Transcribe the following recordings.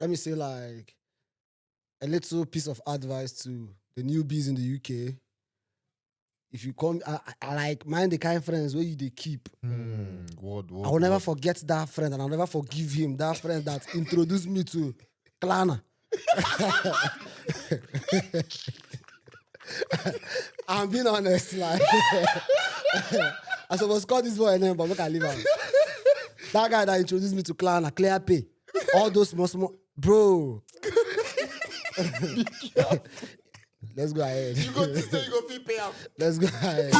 let me say like a little piece of advice to the newbies in the UK. If you come, I like mind the kind of friends where you they keep. I will never forget that friend, and I'll never forgive him. That friend that introduced me to KLAT. I'm being honest, like I supposed to call this boy a name, but look at leave him. That guy that introduced me to KLAT, clear pay, all those small, bro. Let's go ahead. You go to say you go fee pay out. Let's go ahead.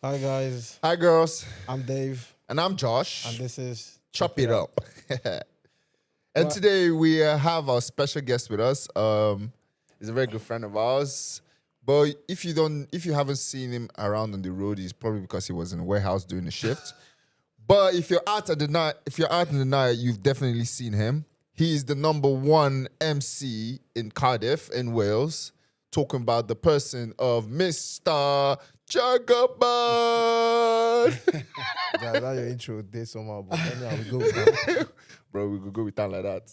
Hi guys, Hi girls, I'm Dave, and I'm Josh. and this is Chop It Up. And today we have our special guest with us. He's a very good friend of ours. But if you haven't seen him around on the road, it's probably because he was in a warehouse doing the shift. But if you're out in the night, you've definitely seen him. He is the #1 MC in Cardiff, in Wales, talking about the person of Mr. Jagaban. that your intro day somehow, but anyhow, we go with that. Bro, we could go with that like that.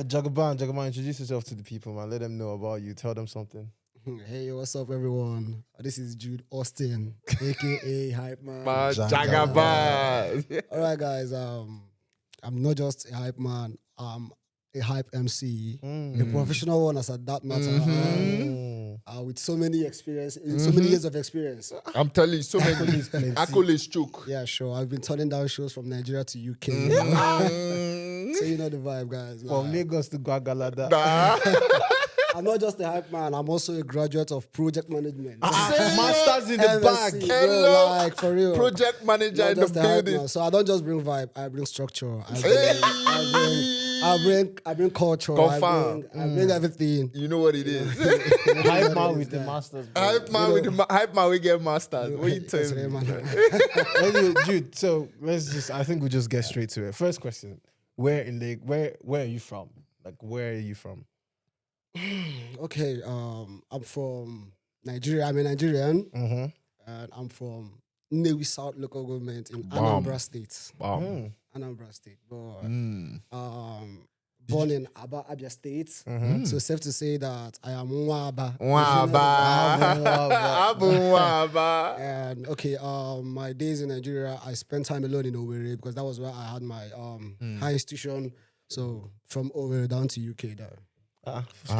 Jagaban, introduce yourself to the people, man. Let them know about you. Tell them something. Hey, what's up, everyone? This is Jude Austin, aka Hype Man. Jagaban. All right, guys. I'm not just a hype man. I'm a hype MC, a professional one as at that matter. With so many experience, so many years of experience. I'm telling you, so many accolades choke. Yeah, sure. I've been turning down shows from Nigeria to UK. So you know the vibe, guys. From Lagos to Guagalada. I'm not just a hype man. I'm also a graduate of project management. Masters in the MSc, bag. bro, Hello. like for real. Project manager Not in the just a hype building. man. So I don't just bring vibe. I bring structure. Hey. I bring culture. Confirm. I bring everything. You know what it is. Hype man with the masters. bro. Hype man, we get masters. What you That's telling me? right, man. Anyway, Jude, so I think we'll just get straight to it. First question. Where are you from? Like, where are you from? Okay, I'm from Nigeria. I'm a Nigerian, and I'm from Nnewi South local government in Anambra State. Wow. Anambra State, but born in Abia State. So safe to say that I am Mwaba. Abu Waba. And okay, my days in Nigeria, I spent time alone in Owerri because that was where I had my high institution. So from Owerri down to UK, there.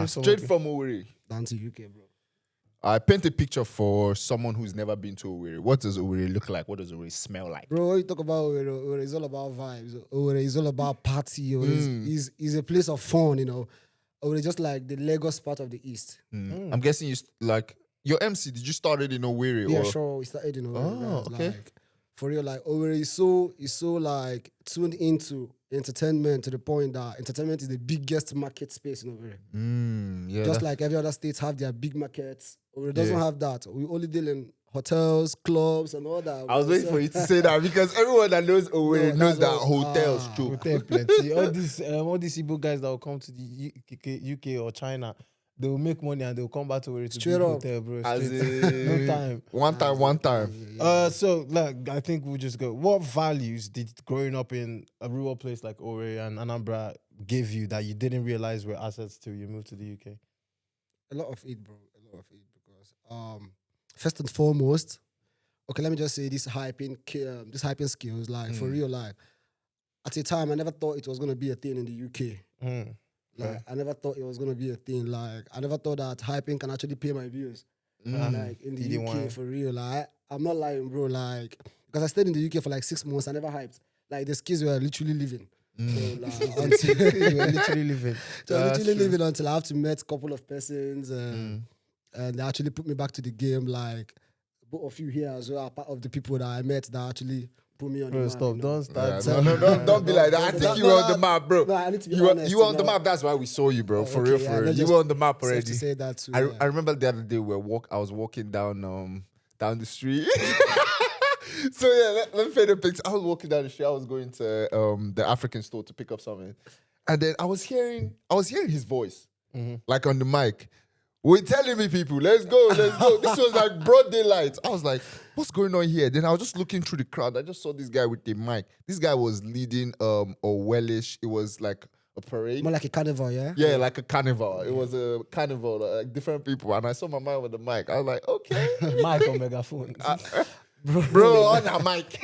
Straight from Owerri. Down to UK, bro. I paint a picture for someone who's never been to Owerri. What does Owerri look like? What does Owerri smell like? Bro, when you talk about Owerri is all about vibes. Owerri is all about party. Owerri is a place of fun, you know. Owerri is just like the Lagos part of the East. I'm guessing your MC, did you start it in Owerri? Yeah, or? sure. We started in Owerri. Oh, guys. okay. Like, for real, like Owerri is so like tuned into entertainment to the point that entertainment is the biggest market space in Owerri. Yeah. Just like every other states have their big markets. Owerri doesn't have that. We only deal in hotels, clubs, and all that. I was waiting for you to say that because everyone that knows Owerri knows that hotels too. Hotel plenty. All these Igbo guys that will come to the UK or China, they will make money and they will come back to where it's a Straight big up. hotel, bro. As Straight. in, No time. One time. So like I think we'll just go. What values did growing up in a rural place like Owerri and Anambra give you that you didn't realize were assets till you moved to the UK? A lot of it, bro. A lot of it because first and foremost, okay, let me just say this hyping skills, like for real, like at a time I never thought it was gonna be a thing in the UK. Like I never thought it was gonna be a thing. Like I never thought that hyping can actually pay my bills. Like in the UK for real. Like I'm not lying, bro. Like because I stayed in the UK for like 6 months, I never hyped. Like the skills were literally living. So, like, until You were literally living. So I literally living until I have to meet a couple of persons and they actually put me back to the game. Like both of you here as well are part of the people that I met that actually put me on the Bro, map. stop. You know? Don't start. Don't be like that. I think you were on the map, bro. No, I need to be You honest. were on the map. That's why we saw you, bro. For real. You were on the map Safe already. to say that too. I remember the other day I was walking down the street. So yeah, let me paint a picture. I was walking down the street. I was going to the African store to pick up something, and then I was hearing his voice, like on the mic. We're telling me, people, let's go. This was like broad daylight. I was like, what's going on here? Then I was just looking through the crowd. I just saw this guy with the mic. This guy was leading a wellish. It was like a parade. More like a carnival, yeah? Yeah, like a carnival. It was a carnival, like different people. And I saw my man with the mic. I was like, okay. Mic or megaphone. Bro, on a mic.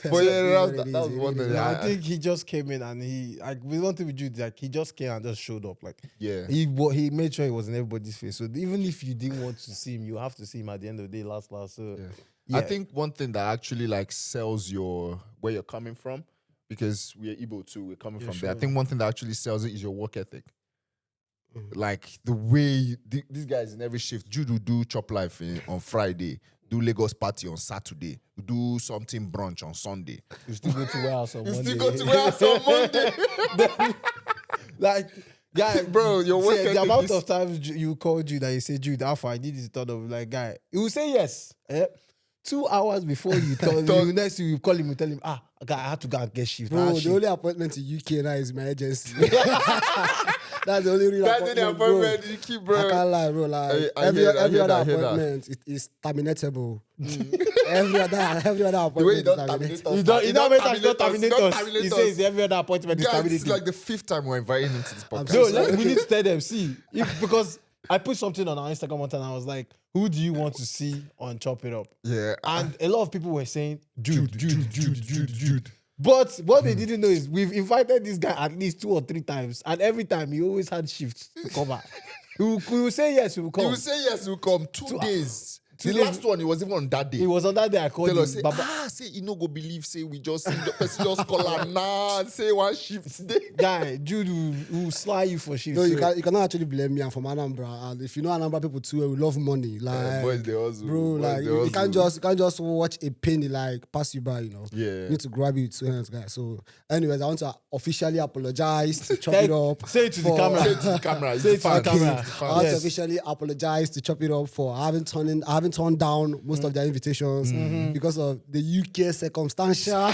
But yeah, that was one thing. I think he just came in and he, like, we want to be Jude, like, he just came and just showed up. Like, Yeah. he made sure he was in everybody's face. So even if you didn't want to see him, you have to see him at the end of the day, last. So, I think one thing that actually like sells where you're coming from, because we're Igbo too, we're coming from there. I think one thing that actually sells it is your work ethic. Like the way these guys in every shift, Jude will do Chop Life on Friday, do Lagos party on Saturday, do something brunch on Sunday. you still go to warehouse on You Monday. still go to warehouse on Monday. Like, guy, Bro, your work the ethic amount is- of times you call Jude and you say, Jude, how far I did this thought of, like, guy, he will say yes. 2 hours before you told you next you call him, you tell him, guy, I had to go and get shift. Bro, the only appointment in UK now is my agency. That's the only real That's appointment, the appointment you keep, bro. I can't lie, bro. Like I every hear that, other I hear that. appointment it is terminatable. every other appointment. The way you is don't terminated. terminate us. You don't make us not terminate us. terminate He us. says every other appointment is Guys, terminated. it's like the 5th time we're inviting him to this podcast. So we need to tell them, see, because I put something on our Instagram one time and I was like, who do you want to see on Chop It Up? Yeah. And a lot of people were saying, Jude. But what they didn't know is we've invited this guy at least 2 or 3 times, and every time he always had shifts to cover. He will say yes, he will come. You will say yes, we'll come 2 days. The days. last one, it was even on that day. He was on that day I called Tell him. us, say, Baba, say, you no go believe, say, we just see the person just call her, nah, say one shift today. guy, Jude will sly you for shifts. No, you cannot actually blame me. I'm from Anambra, and if you know Anambra people too, we love money. Like, boys, they also. bro, boys, like they you also. can't just watch a penny like pass you by, Yeah. You need to grab it with 2 hands, guys. So, anyways, I want to officially apologize to Chop It Up. Say it to the for- camera. Say it to the camera. It's Say the it to the fans. camera. It's the I fans. want to Yes. officially apologize to Chop It Up for I haven't turned down most of their invitations because of the UK circumstantial.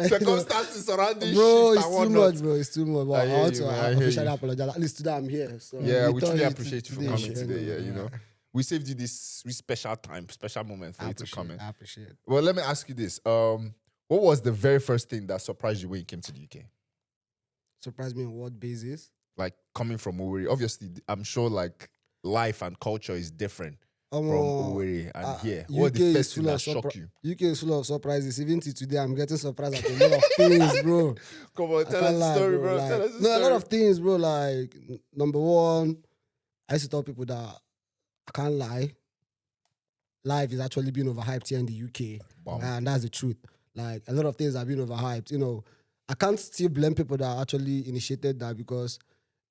Circumstances surrounding Bro, shift it's and too whatnot. much, bro. It's too much. But I I, hear want you, to man. I hear officially you. apologize. At least today I'm here. So Yeah, we We truly thought appreciate you for today, coming shit. today. Yeah, you know. We saved you this special time, special moment for I you to come in. appreciate it. Well, let me ask you this. What was the very first thing that surprised you when you came to the UK? Surprise me on what basis? Like coming from Owerri. Obviously, I'm sure like life and culture is different from Oh, Owerri and here. What was UK the is first thing full that of shocked you? UK is full of surprises. Even till today, I'm getting surprised at a lot of things, bro. Come on, I tell can't us lie, a story, bro. Like, Tell us a no, story. a lot of things, bro. Like number one, I used to tell people that I can't lie. Life is actually being overhyped here in the UK, Wow. and that's the truth. Like a lot of things have been overhyped. I can't still blame people that actually initiated that because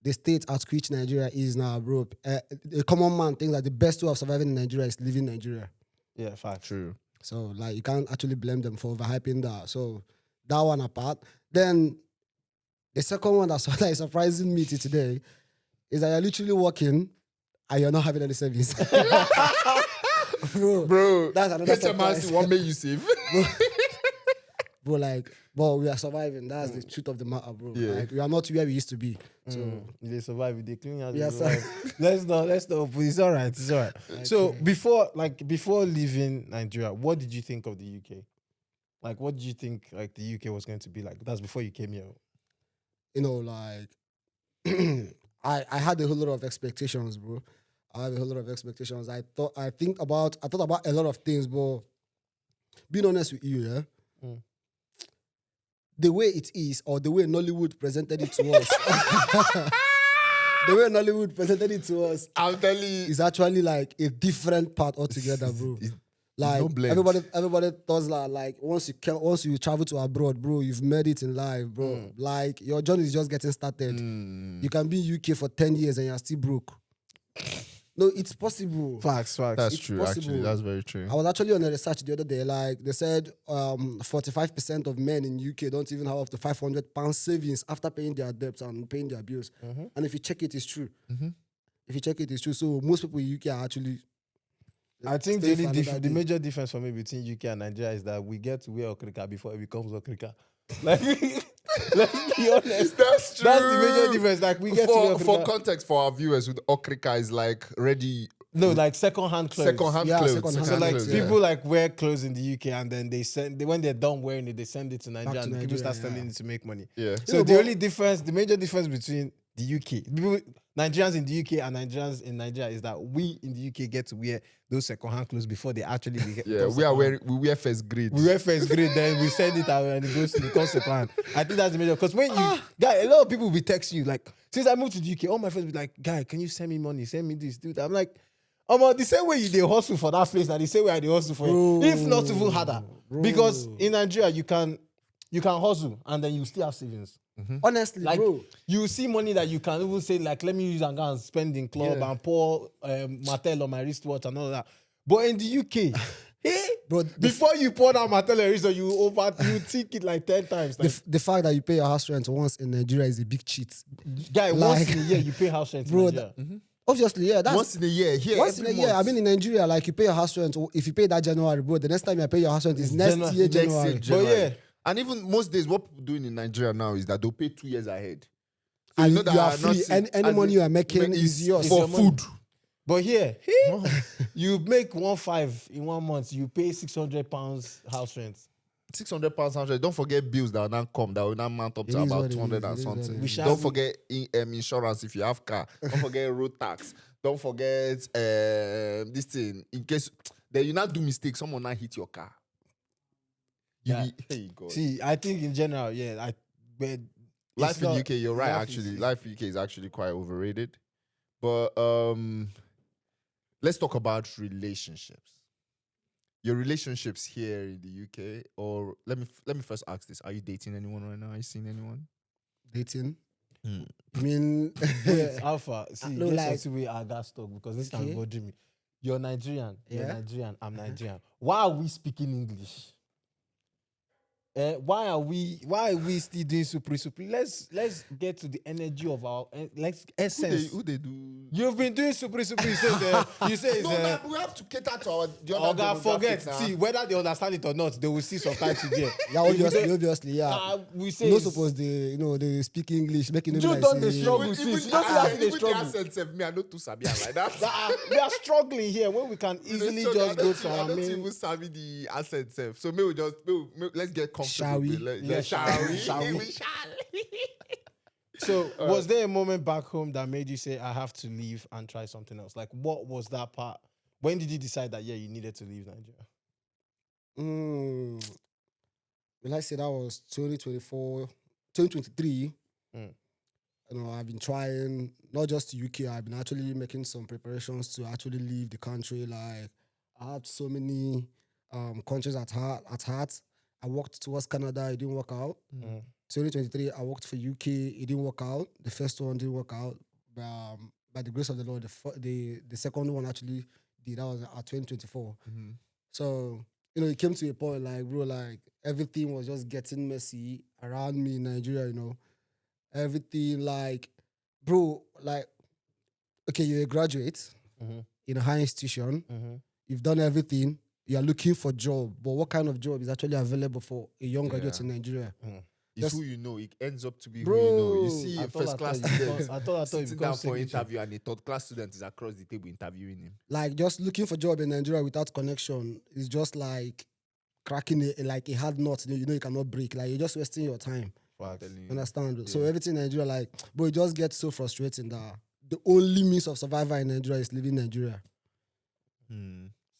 the state at which Nigeria is now, bro. A common man thinks that the best way of surviving in Nigeria is leaving Nigeria. Yeah, fact. True. So, like, you can't actually blame them for overhyping that. So, that one apart. Then, the second one that is surprising me till today is that you're literally working and you're not having any savings. Bro, That's another HMRC surprise. won't make you save. Bro, we are surviving. That's the truth of the matter, bro. Yeah. Like, we are not where we used to be. So, They survive. They clean out. Yes, They survive. Let's not. It's all right. It's all right. So before leaving Nigeria, what did you think of the UK? Like, what did you think like the UK was going to be like? That's before you came here. like, I had a whole lot of expectations, bro. I have a whole lot of expectations. I thought about a lot of things, but being honest with you, yeah. The way it is, or the way Nollywood presented it to us, the way Nollywood presented it to us I'm telling you. is actually like a different part altogether, bro. Like no blend. everybody thought that like once you travel to abroad, bro, you've made it in life, bro. Like your journey is just getting started. You can be in UK for 10 years and you're still broke. No, it's possible. Facts. That's It's true, possible. actually. That's very true. I was actually on a research the other day. Like they said, 45% of men in UK don't even have up to £500 savings after paying their debts and paying their bills. And if you check it, it's true. If you check it, it's true. So most people in UK are actually. I think stay the, for only another the day. major difference for me between UK and Nigeria is that we get to wear okrika before it becomes okrika. Like Let's be honest. That's true. That's the major difference. Like we get to for context for our viewers, with okrika is like ready. no, like second-hand clothes. Second-hand Yeah, clothes. second-hand So like clothes, people like wear clothes in the UK and then when they're done wearing it, they send it to Nigeria to and people Nigeria, start yeah. selling it to make money. Yeah. So know, the but- only difference, the major difference between the UK, Nigerians in the UK and Nigerians in Nigeria is that we in the UK get to wear those second-hand clothes before they actually get. Yeah, we wear first grade. We wear first grade, then we send it out and it goes to the second. I think that's the major. Because when you, guy, a lot of people will text you like, since I moved to the UK, all my friends will be like, guy, can you send me money? Send me this, do that. I'm like, the same way they hustle for that place, and the same way they hustle for it, if not even harder. Because in Nigeria, you can hustle and then you still have savings. Honestly, Like bro. you see money that you can even say like, let me use and go and spend in club and pour Mattel on my wristwatch and all that. But in the UK, Bro, before you pour that Mattel on wristwatch, you think it like 10 times. Like, the fact that you pay your house rent once in Nigeria is a big cheat. guy, once like- in a year you pay house rent. Bro, in Nigeria. Obviously, yeah. That's Once in a year. Here, once in a every year. I month. mean, in Nigeria, like you pay your house rent. If you pay that January, bro, the next time you pay your house rent is next January. year Next year, January. January. But yeah. And even most days, what people doing in Nigeria now is that they'll pay 2 years ahead. So And know that you are not free. in- Any as money in- you are making is yours. for your money. food. But here, you make 1.5 in 1 month, you pay £600 house rent. £600 100. Don't forget bills that will now come, that will now mount up to It is about what it 200 is, and it is what something. it is. Don't forget insurance if you have car. Don't forget road tax. Don't forget this thing. In case then you not do mistakes, someone not hit your car. Yeah. Hey God. See, I think in general, yeah, but Life it's in not- UK, you're right. life Actually, is- life in UK is actually quite overrated. But let's talk about relationships. Your relationships here in the UK, or let me first ask this: are you dating anyone right now? Are you seeing anyone? Dating. I mean, Wait, Alpha, see, No, guess like- what's the way I got stuck because this Okay. time bothering me. You're Nigerian, you're Yeah. Nigerian, I'm Nigerian. Why are we speaking English? Why are we still doing super? Let's get to the energy of our essence. Who they do? You've been doing super. You say it's No, that, we have to cater to our the other Oga, forget. demographic now. See, whether they understand it or not, they will see subtitles there. yeah, obviously, yeah. We say No it's- suppose they speak English, making it Jude like done the say- struggle. Even See, the don't see how accent- they even the struggle. accent self, me, I know too sabi am like that. We are struggling here when we can easily just go to I our don't main. even sabi the accent self. So maybe we just let's get comfortable. Shall we? with it. Yeah, Shall we? shall we? We shall. So, was there a moment back home that made you say, I have to leave and try something else? Like, what was that part? When did you decide that, yeah, you needed to leave Nigeria? Well, I say that was 2024, 2023. Mm. You know, I've been trying, not just to UK, I've been actually making some preparations to actually leave the country. Like, I had so many countries at heart. I walked towards Canada, it didn't work out. 2023, I worked for UK, it didn't work out. The first one didn't work out. By the grace of the Lord, the second one actually did. That was at 2024. So, you know, it came to a point like, bro, like everything was just getting messy around me in Nigeria, you know. Everything like, bro, like, okay, you're a graduate in a high institution. You've done everything. You're looking for a job. But what kind of job is actually available for a young graduate in Nigeria? It's Just- who you know. It ends up to be Bro, who you know. You see I a thought- I first class thought you student become- I thought it sitting down becomes for signature. interview and a third class student is across the table interviewing him. Like, just looking for job in Nigeria without connection is just like cracking like a hard nut. You know, you cannot break. Like, you're just wasting your time. I'm telling you. Understand? So everything in Nigeria, like, bro, it just gets so frustrating that the only means of survival in Nigeria is leaving Nigeria.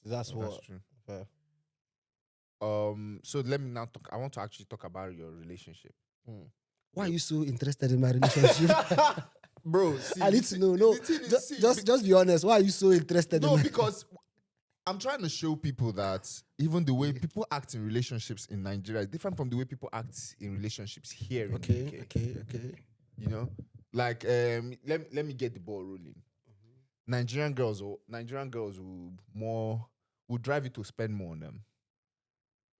That's what. That's true. Fair. So let me now talk. I want to actually talk about your relationship. Why are you so interested in my relationship? Bro, see, I need to know. No, the thing is, just, see, just be honest. Why are you so interested No, in my because I'm trying to show people that even the way people act in relationships in Nigeria is different from the way people act in relationships here in the UK. Okay. You know, like let me get the ball rolling. Nigerian girls will drive you to spend more on them.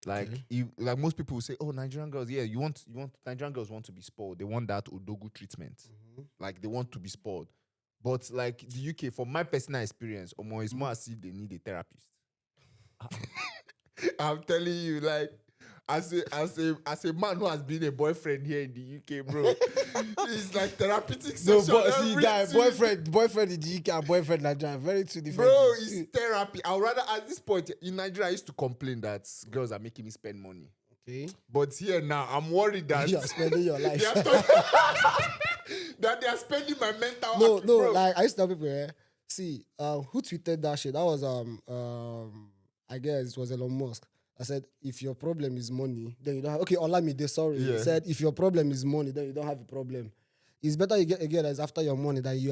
Like like most people will say, oh, Nigerian girls, yeah, you want Nigerian girls want to be spoiled. They want that Odogu treatment. Like they want to be spoiled. But like the UK, from my personal experience, it's more as if they need a therapist. I'm telling you, like, as a man who has been a boyfriend here in the UK, bro, it's like therapeutic No, session. but see that everything. boyfriend in the UK and boyfriend in Nigeria, very two different. Bro, things. it's therapy. I'd rather, at this point, in Nigeria, I used to complain that girls are making me spend money. Okay. But here now, I'm worried that You're spending your life. they are that they are spending my mental No, health, no, bro. like I used to tell people, see, who tweeted that shit? That was I guess it was Elon Musk. I said, if your problem is money, then you don't have Olamide, sorry. Yeah. He said, if your problem is money, then you don't have a problem. It's better you get a girl that's after your money than you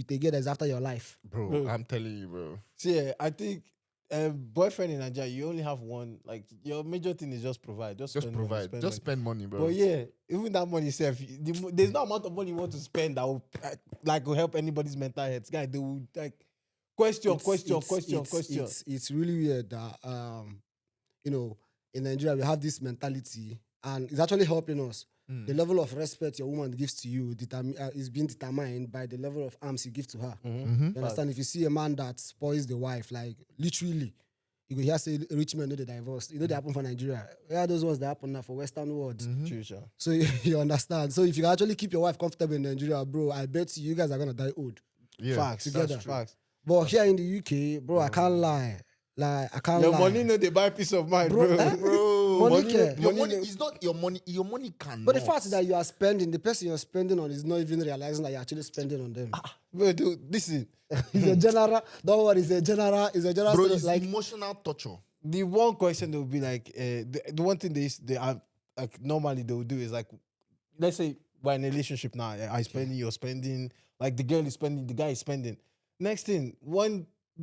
take a girl that's after your life. Bro, I'm telling you, bro. See, I think boyfriend in Nigeria, you only have one. Like your major thing is just provide, just spend Provide. money, Just spend money, bro. But yeah, even that money itself, there's no amount of money you want to spend that will will help anybody's mental health. Guy, they will like question. It's really weird that in Nigeria we have this mentality, and it's actually helping us. The level of respect your woman gives to you is being determined by the level of arms you give to her. You understand? If you see a man that spoils the wife, like literally, you go hear say rich men know they divorce. You know they happen for Nigeria. Where are those ones that happen now for Western world? True, sure. So you understand. So if you can actually keep your wife comfortable in Nigeria, bro, I bet you guys are gonna die old. Yeah, Facts, together. that's true. Facts. But here in the UK, bro, I can't lie. Like I can't Your lie. money, no, they buy peace of mind, bro. Bro, Money care. your money is not your money. Your money can. But the fact is that you are spending, the person you're spending on is not even realizing that you're actually spending on them. Bro, dude, listen. It's a general. Don't worry, it's a general. Bro, story, it's like emotional torture. The one question they will be like, the one thing they are like normally they will do is like, let's say we're in a relationship now. I spending, you're spending. Like the girl is spending, the guy is spending. Next thing,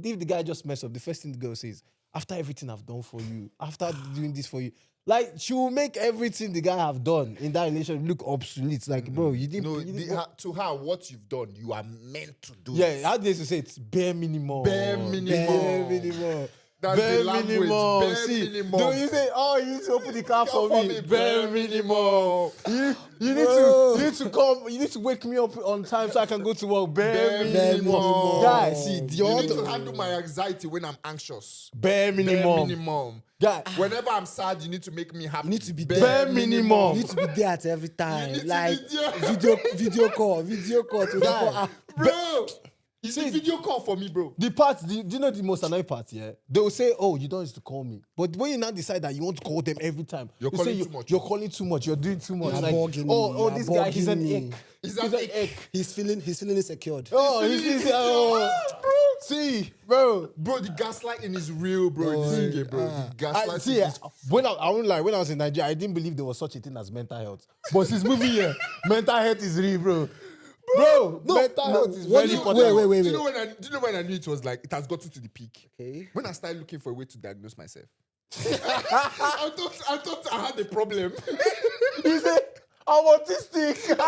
if the guy just mess up, the first thing the girl says, after everything I've done for you, after doing this for you, like she will make everything the guy have done in that relationship look obsolete. Like, bro, you didn't. To her, what you've done, you are meant to do. Yeah, how they used to say it's bare minimum. Bare minimum. Bare minimum. That's the language. Bare See, minimum. do you say, oh, you need to open the car for me? Bare minimum. You need to come. You need to wake me up on time so I can go to work. Bare minimum. Guys, see, you need to handle my anxiety when I'm anxious. Bare minimum. Bare minimum. Guy, Whenever I'm sad, you need to make me happy. you need to be bare there. minimum. You need to be there at every time. need to Like be there. video call 24 hours. Bro, it's a video call for me, bro. The part, do you know the most annoying part? Yeah, they will say, "Oh, you don't need to call me," but when you now decide that you want to call them every time, You're you calling say too much. You're calling too much. You're doing too much. You're Like, bugging me, oh, you're this guy, he's an bugging me. ick. He's He's an an ick. He's feeling insecure. Oh, he's see, bro. Bro, the gaslighting is real, bro. It's okay, bro. The gaslighting See, is when I won't lie, when I was in Nigeria, I didn't believe there was such a thing as mental health. But since moving here, mental health is real, bro. Bro, mental health is very important. Wait. Do you know when I knew it was like it has gotten to the peak? Okay. When I started looking for a way to diagnose myself. I thought I had a problem. He said, I'm autistic.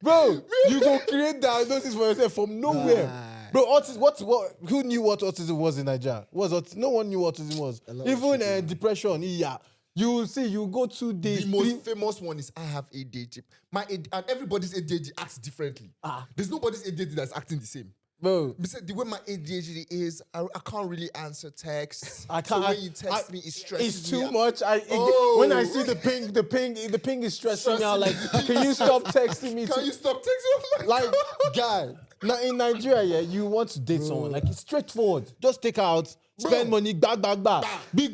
Bro, you go create diagnosis for yourself from nowhere. Bro, autism, who knew what autism was in Nigeria? No one knew what autism was. Even depression, yeah. You see, you go 2 days. The most famous one is I have ADHD. And everybody's ADHD acts differently. There's nobody's ADHD that's acting the same. Bro, The way my ADHD is, I can't really answer texts. I can't. So when you text me, it stresses It's me too out. much. When I see the ping is stressing me out. Like, can you stop texting me? Can you stop texting me? Like, guy, now in Nigeria, yeah, you want to date someone. Like, it's straightforward. Just take her out, spend money, bag. Big,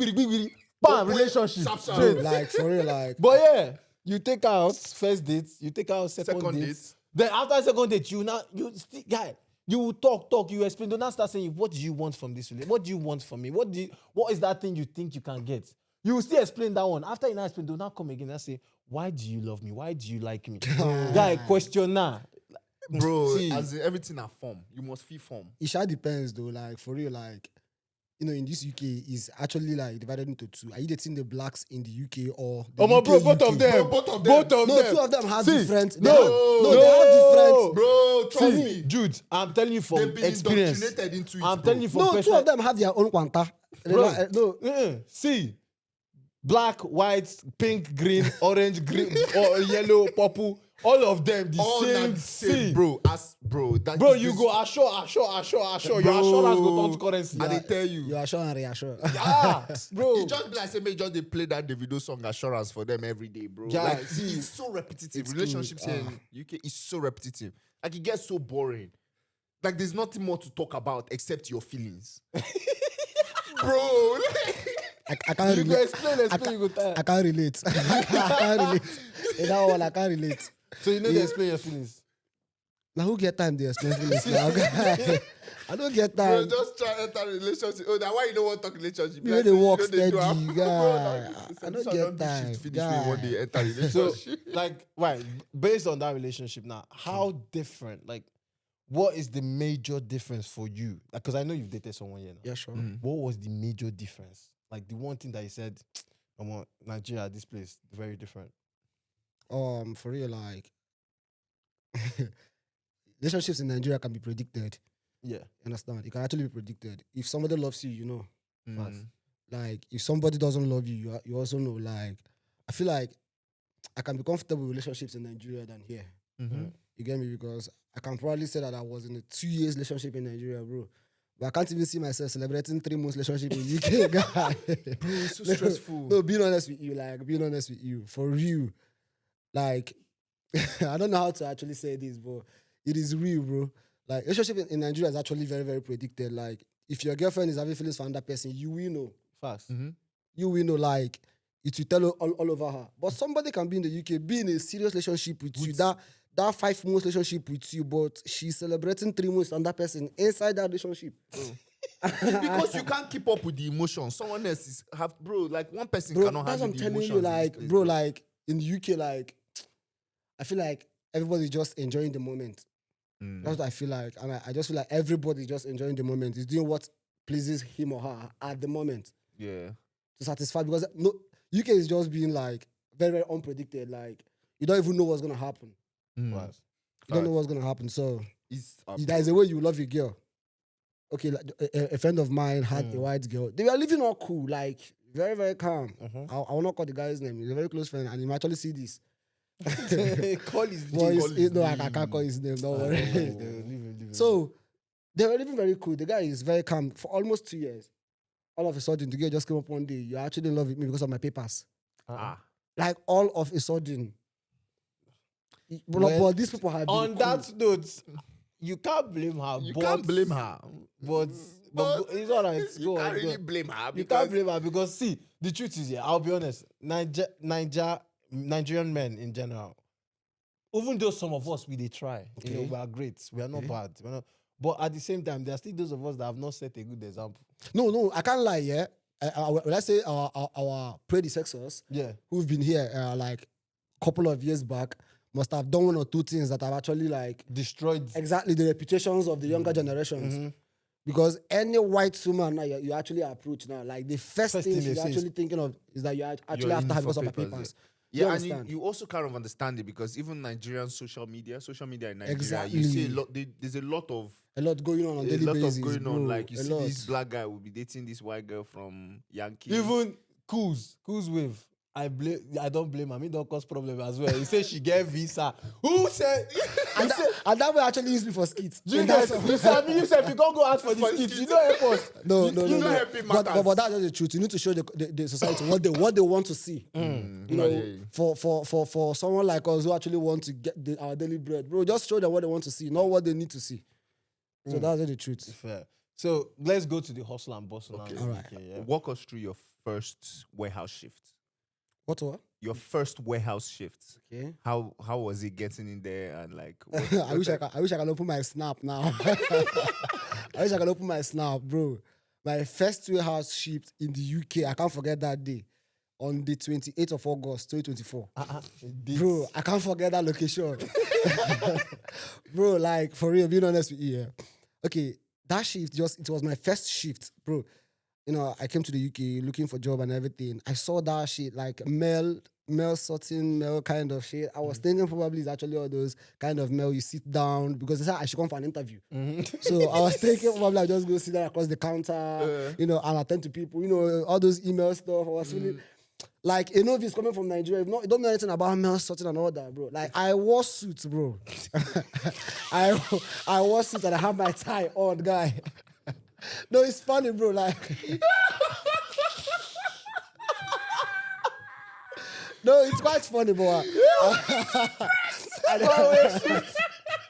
bam, relationship. Sharp. Straight. Like for real, like But yeah, you take her out first date, you take her out second Second date. date. Then after second date, you will talk, you explain. Do not start saying, what do you want from this relationship? What do you want from me? What is that thing you think you can get? You will still explain that one. After you now explain, do not come again and say, why do you love me? Why do you like me? Guy, question now. Bro, See. as in everything are form. You must feel form. it sure depends though. Like for real, like in this UK is actually like divided into two. Are you dating the blacks in the UK or the Oh my UK, bro, both UK? of them. Both of them. Both of No, them. two of them have See, different. no, they have different. Bro, trust See, me. Jude, I'm telling you from They've been experience. indoctrinated into it. I'm bro. telling you from No, two personal. of them have their own quanta. Bro. No, See, black, white, pink, green, orange, green, or yellow, purple. All of them the All same not the same, thing. bro. That Bro, is you this- go assure. Your assurance go turn to currency. And they tell you. You assure and reassure. Ah, bro. It just be like say, make just they play that Davido song Assurance for them every day, bro. Yeah, Like see, it's so repetitive. it's Relationships good. here in UK is so repetitive. Like it gets so boring. Like there's nothing more to talk about except your feelings, bro. I can't You go relate. explain, you go tire. I can't relate. I can't relate. In that one, I can't relate. So you know they explain your feelings. Now who get time to explain feelings now? I don't get Bro, time. just try enter a relationship. Oh, that's why you don't want to talk relationship. You Like, know they say, walk know they do steady, am. Bro, guy. like, I this don't one get do shit time, finish me one guy. day enter So, relationship. like, right, based on that relationship now, how different, like, what is the major difference for you? Because I know you've dated someone here now. Yeah, sure. What was the major difference? Like, the one thing that you said, I want Nigeria, this place, very different. For real, like relationships in Nigeria can be predicted. Yeah. You understand? It can actually be predicted. If somebody loves you, you know. Mm. Like if somebody doesn't love you, you also know. Like I feel like I can be comfortable with relationships in Nigeria than here. Mhm. You get me? Because I can probably say that I was in a 2 years relationship in Nigeria, bro. But I can't even see myself celebrating 3 months relationship in UK, guy. Bro, it's so stressful. No, being honest with you, for real. Like, I don't know how to actually say this, but it is real, bro. Like, relationship in Nigeria is actually very, very predicted. Like, if your girlfriend is having feelings for another person, you will know. Fast. You will know, like, it will tell all over her. But somebody can be in the UK, be in a serious relationship with you, that 5 months relationship with you, but she's celebrating 3 months with another person inside that relationship. Because you can't keep up with the emotions. Someone else is bro. Like one person Bro, cannot that's what handle I'm the telling emotions. you, in this like, place, bro, like, in the UK, like, I feel like everybody's just enjoying the moment. That's what I feel like. And I just feel like everybody's just enjoying the moment. He's doing what pleases him or her at the moment Yeah. to satisfy. Because no, UK is just being like very, very unpredicted. Like, you don't even know what's going to happen. Fast. You don't know what's going to happen. So, It's there is a way you love your girl. Okay, like a friend of mine had a white girl. They were living all cool, like very, very calm. I will not call the guy's name. He's a very close friend, and he might actually see this. Call his Well, name. no, I can't call his name. Don't worry. Leave him. So they were living very cool. The guy is very calm for almost 2 years. All of a sudden, the girl just came up one day. You're actually in love with me because of my papers. Like all of a sudden. But these people have been On cool. that note, you can't blame her. You but, can't blame her. But it's all right. You Go can't on, really go. blame her. You can't blame her because see, the truth is, I'll be honest, Nigerian men in general, even though some of us they try, you know, we are great, we are not bad, we're not, but at the same time, there are still those of us that have not set a good example. No, I can't lie, yeah. Let's say our predecessors, who've been here like a couple of years back, must have done 1 or 2 things that have actually like Destroyed exactly the reputations of the younger generations. Because any white woman now you actually approach now, like the first thing thing she's they say actually thinking of is that you actually You're have in to have for because of her papers, papers. Yeah, and understand? you also kind of understand it because even Nigerian social media in Nigeria, Exactly. you see a lot. There's a lot going on a daily lot basis. of going on. Bro, Like you a see, lot. this black guy will be dating this white girl from Yankee. even Coos wave. I don't blame her. Me don't cause problem as well. He said she get visa. Who said? and that will actually use me for skits. You said you said you can't go ask for the skits. You don't help us. No. not helping But matters. that's just the truth. You need to show the society what they want to see. You know, for someone like us who actually want to get our daily bread, bro, just show them what they want to see, not what they need to see. So that's just the truth. Fair. So let's go to the hustle and bustle. Okay. now. All right. Okay, yeah. Walk us through your first warehouse shift. What? Your first warehouse shift. Okay. How was it getting in there and like? I wish I could open my snap now. I wish I could open my snap, bro. My first warehouse shift in the UK, I can't forget that day. On the 28th of August, 2024. Bro, I can't forget that location. Bro, like, for real, being honest with you, yeah. Okay, that shift, it was my first shift, bro. You know, I came to the UK looking for job and everything. I saw that shit, like mail sorting, mail kind of shit. I was thinking probably it's actually all those kind of mail you sit down because they said I should come for an interview. So I was thinking probably I'll just go sit there across the counter, you know, and attend to people, you know, all those email stuff. I was feeling, Like, a novice coming from Nigeria, you don't know anything about mail sorting and all that, bro. Like, I wore suits, bro. I wore suits and I had my tie on, guy. No, it's funny, bro. Like, no, it's quite funny, bro.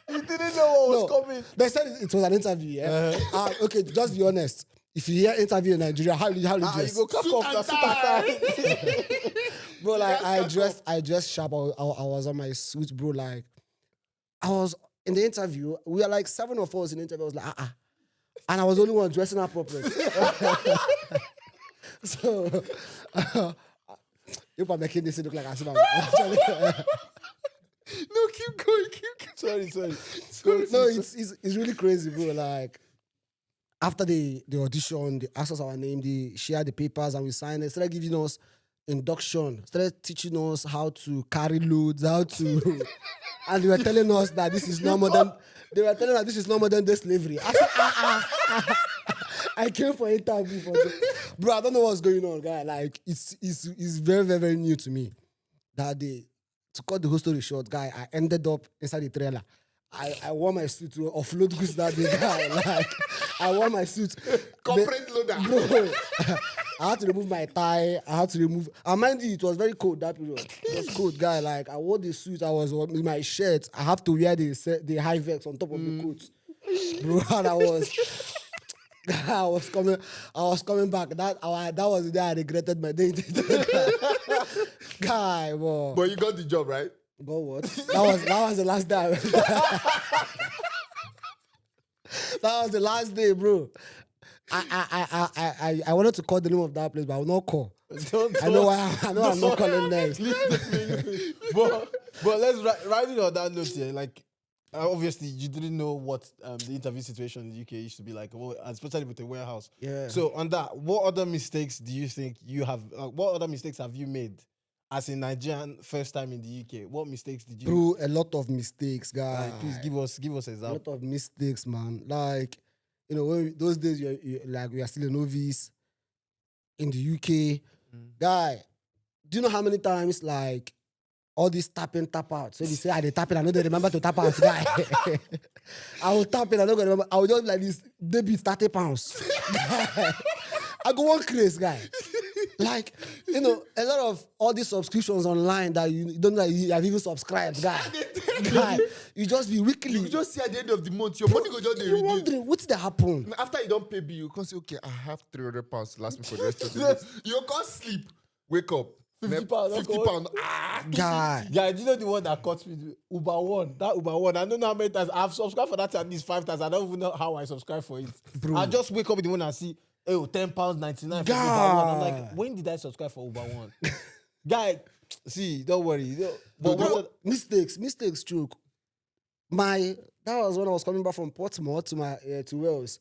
You didn't know what was coming. They said it was an interview, yeah? Okay, just be honest. If you hear interview in Nigeria, how do you dress? You go cap off the suit and tie. Bro, like, I dressed sharp. I was on my suit, bro. Like, I was in the interview. We were like 7 of us in the interview. I was like, and I was the only one dressing appropriate. So, you're making this look like I said. No, keep going. Sorry. No, it's really crazy, bro. Like, after the audition, they asked us our name, they shared the papers, and we signed it. Started giving us induction, started teaching us how to carry loads, and they were telling us that this is no more than day slavery. I said, I came for an interview for this. Bro, I don't know what's going on, guy. Like, it's very, very, very new to me. That day, to cut the whole story short, guy, I ended up inside the trailer. I wore my suit to offload goods that day, guy. Like, I wore my suit. Corporate loader. Bro, I had to remove my tie. And mind you, it was very cold that period. It was cold, guy. Like, I wore the suit. I was with my shirt. I have to wear the high vex on top of the coat. Bro, and I was coming back. That was the day I regretted my day. Guy, bro. But you got the job, right? Go what? That was the last day I went. That was the last day, bro. I wanted to call the name of that place, but I will not call. I know I'm not calling names. but let's write it on that note here. Like, obviously, you didn't know what the interview situation in the UK used to be like, especially with the warehouse. Yeah. So on that, what other mistakes do you think you have? What other mistakes have you made as a Nigerian first time in the UK? What mistakes did you? Bro, a lot of mistakes, guys. Like, please give us example. A lot of mistakes, man. Like, you know, those days we are still a novice in the UK. Guy, do you know how many times like all this tap in, tap out? So they say, they tap in, I know they remember to tap out, guy. I will tap in, I don't remember. I will just like this debit £30. I go one craze, guy. Like, you know, a lot of all these subscriptions online that you don't know you have even subscribed, guy. Guy, you just be weekly. You just see at the end of the month, your money go just You're wondering, what's that happen? After you don't pay bill, you can say, okay, I have £300 to last me for the rest of the month. You can't sleep. Wake up. £50. £50. Guy. Yeah, do you know the one that caught me? Uber One. That Uber One. I don't know how many times I've subscribed for that at least 5 times. I don't even know how I subscribe for it. Bro. I just wake up in the morning and see, £10.99 for Uber One. I'm like, when did I subscribe for Uber One? Guy, see, don't worry. But Bro, mistakes, true. That was when I was coming back from Portsmouth to Wales.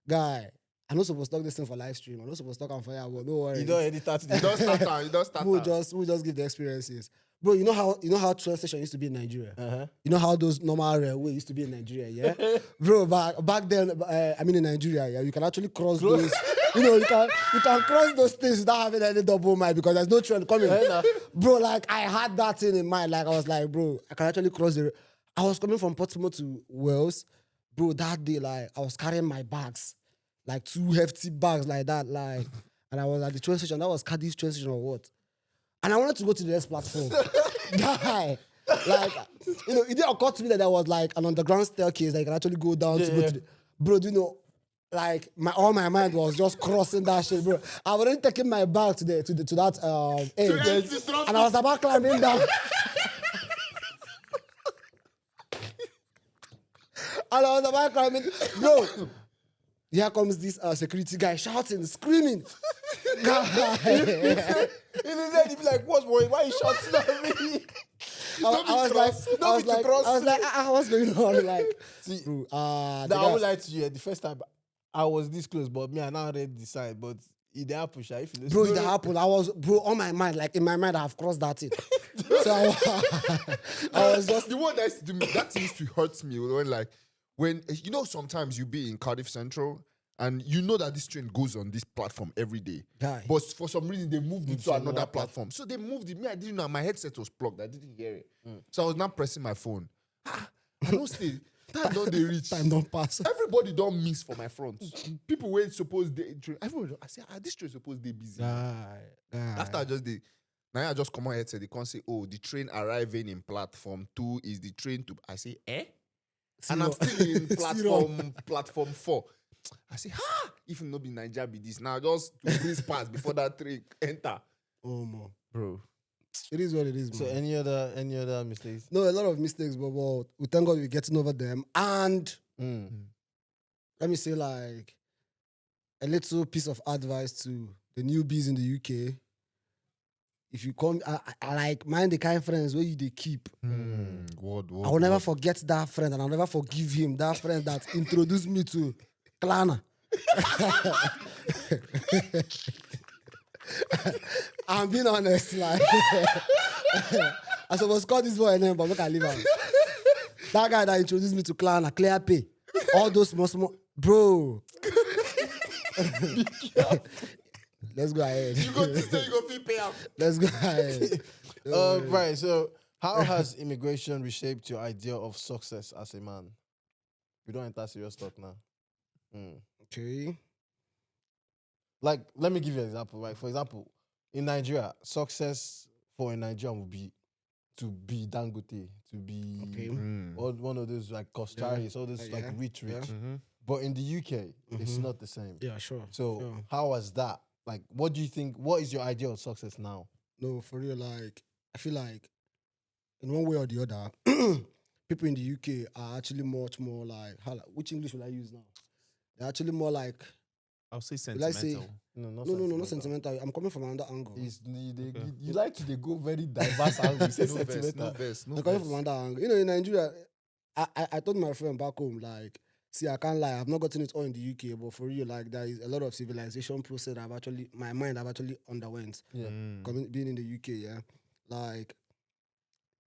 Guy, I'm not supposed to talk this thing for live stream. I'm not supposed to talk on fire, but don't worry. you don't edit that. You don't start out. You don't start We'll out. just give the experiences. Bro, you know how train station used to be in Nigeria? Uh-huh. You know how those normal railway used to be in Nigeria, yeah? Bro, back then, in Nigeria, yeah, you can actually cross those. You know, you can cross those things without having any double mind because there's no train coming. Bro, like, I had that thing in mind. Like, I was like, bro, I can actually cross the... I was coming from Portsmouth to Wales. Bro, that day, like, I was carrying my bags. Like, 2 hefty bags like that, like... And I was at the train station. That was Cardiff train station or what? And I wanted to go to the next platform. Guy, like, you know, it didn't occur to me that there was like an underground staircase that you can actually go down to go to the... Bro, do you know, like, all my mind was just crossing that shit, bro. I was already taking my bag to that edge. And I was about climbing down. And I was about climbing. Bro, here comes this security guy shouting, screaming. Guy. In his head, he'd be like, what's going on? Why are you shouting at me? I was like, what's going on? Like, see, bro, I won't lie to you. The first time I was this close, but me, I now already decide. But it happened, Sha. If you bro, it happened. I was, bro, on my mind, like in my mind, I have crossed that thing. So I was just the one that used to do me. That used to hurt me when, like, when you know, sometimes you be in Cardiff Central and you know that this train goes on this platform every day. Guy. But for some reason, they moved it to to another another platform. So they moved it. Me, I didn't know. My headset was plugged. I didn't hear it. So I was not pressing my phone. I don't stay. Time don't they reach. Time don't pass. Everybody don't miss for my front. People wait suppose they. Everybody, I say, this train suppose they busy. Guy. After I just did. Now I just come out headset. They can't say, oh, the train arriving in platform 2 is the train to. I say, eh? And I'm still in platform 4. I say, if no be Naija be this now, just to breeze past before that train enter. Oh man, Bro. it is what it is, So man. any other mistakes? No, a lot of mistakes, but we thank God we're getting over them. And let me say, like, a little piece of advice to the newbies in the UK. If you come, I like mind the kind of friends where you they keep. I will never forget that friend, and I'll never forgive him. That friend that introduced me to Klana. I'm being honest, like I supposed to call this boy a name, but make I leave him. That guy that introduced me to Klana, Clear Pay, all those small, bro. Let's go ahead. You go this day, you go feel pay out. Let's go ahead. Right. So how has immigration reshaped your idea of success as a man? We don't enter serious talk now. Okay. Like, let me give you an example. Right. For example, in Nigeria, success for a Nigerian would be to be Dangote, to be one of those like Costaris, all those like rich. Yeah. But in the UK, it's not the same. Yeah, sure. So sure. how was that? Like, what do you think? What is your idea of success now? No, for real, like, I feel like in one way or the other, people in the UK are actually much more like, which English will I use now? They're actually more like, I'll say will I sentimental. say, No, not sentimental. I'm coming from another angle. You like to go very diverse angles. No verse, no verse, no I'm coming verse. from another angle. You know, in Nigeria, I told my friend back home, like, see, I can't lie, I've not gotten it all in the UK, but for real, like, there is a lot of civilization process my mind have actually underwent. Yeah. Being in the UK, yeah. Like,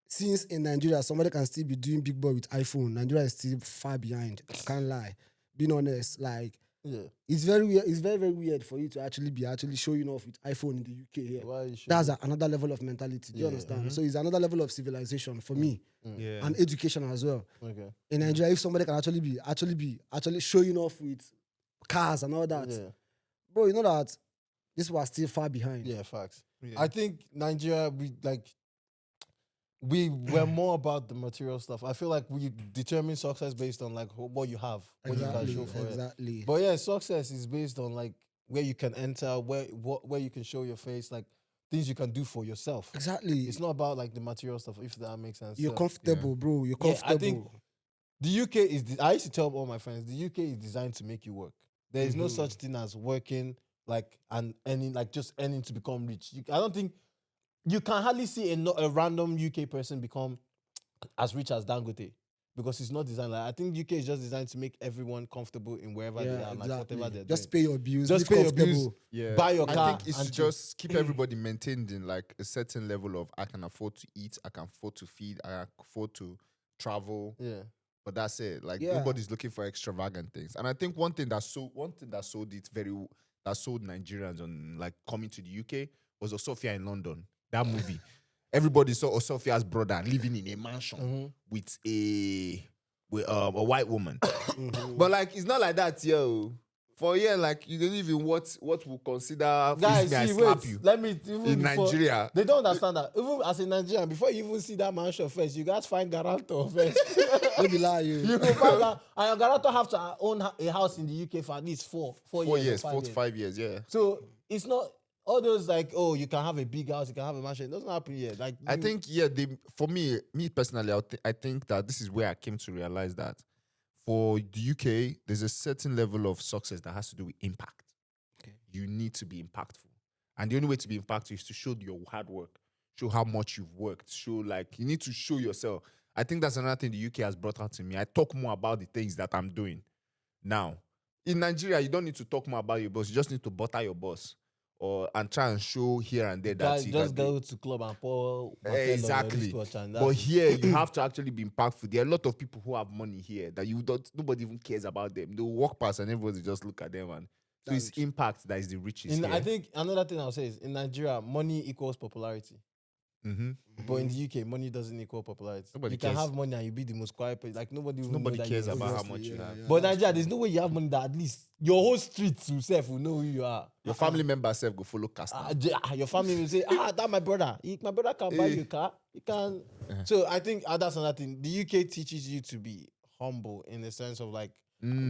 since in Nigeria, somebody can still be doing big boy with iPhone, Nigeria is still far behind. I can't lie. Being honest, like, Yeah. it's very weird. It's very, very weird for you to actually be showing off with iPhone in the UK. Yeah. Why you should- That's another level of mentality. Do you understand? So it's another level of civilization for me Yeah. and education as well. Okay. In Nigeria, if somebody can actually be showing off with cars and all that, Yeah. bro, you know that this was still far behind. Yeah, facts. Yeah. I think Nigeria, we were more about the material stuff. I feel like we determine success based on like what you have, what you can show for it. Exactly. But yeah, success is based on like where you can enter, where you can show your face, like things you can do for yourself. Exactly. It's not about like the material stuff, if that makes sense. You're So, comfortable, bro. You're Yeah, comfortable. I think the UK is. I used to tell all my friends, the UK is designed to make you work. There is no such thing as working like and earning, like just earning to become rich. I don't think you can hardly see a random UK person become as rich as Dangote because it's not designed like. I think UK is just designed to make everyone comfortable in wherever they are, like whatever they're Just doing. pay your bills. Just be pay your bills. comfortable. Yeah. Buy your car I think it's and to just keep everybody maintained in like a certain level of I can afford to eat, I can afford to feed, I can afford to travel. Yeah. But that's it. Like Yeah. nobody's looking for extravagant things. And I think one thing that sold Nigerians on like coming to the UK was Osofia in London. That movie. Everybody saw Osofia's brother living in a mansion with a white woman. But like it's not like that, yo. For like you don't even what we consider Guys, frisbee, I see, slap wait. you. Let me even In before- Nigeria. They don't understand that. Even as a Nigerian, before you even see that mansion first, you guys find guarantor first. Don't be lie, you. You will find out, and your guarantor have to own a house in the UK for at least 4 years. 4 to 5 years, yeah. So it's not all those like, oh, you can have a big house, you can have a mansion. It doesn't happen yet. Like I think, for me personally, I think that this is where I came to realize that for the UK, there's a certain level of success that has to do with impact. Okay. You need to be impactful. And the only way to be impactful is to show your hard work, show how much you've worked, show like, you need to show yourself. I think that's another thing the UK has brought out to me. I talk more about the things that I'm doing now. In Nigeria, you don't need to talk more about your boss. You just need to butter your boss. and try and show here and there that Guys, you just can do go to club and pour Martell on your exactly. wristwatch and But that's it. here you have to actually be impactful. There are a lot of people who have money here that nobody even cares about them. They walk past and everybody just look at them, and so it's impact that is the richest. I think another thing I'll say is in Nigeria, money equals popularity. But in the UK, money doesn't equal popularity. Nobody you can cares. have money and you be the most quiet person. Like nobody cares about how Obviously, much you have. But Nigeria, there's no way you have money that at least your whole street yourself will know who you are. Your family member self go follow cast. Your family will say, that my brother. My brother can buy you a car. He can. So I think that's another thing. The UK teaches you to be humble in the sense of like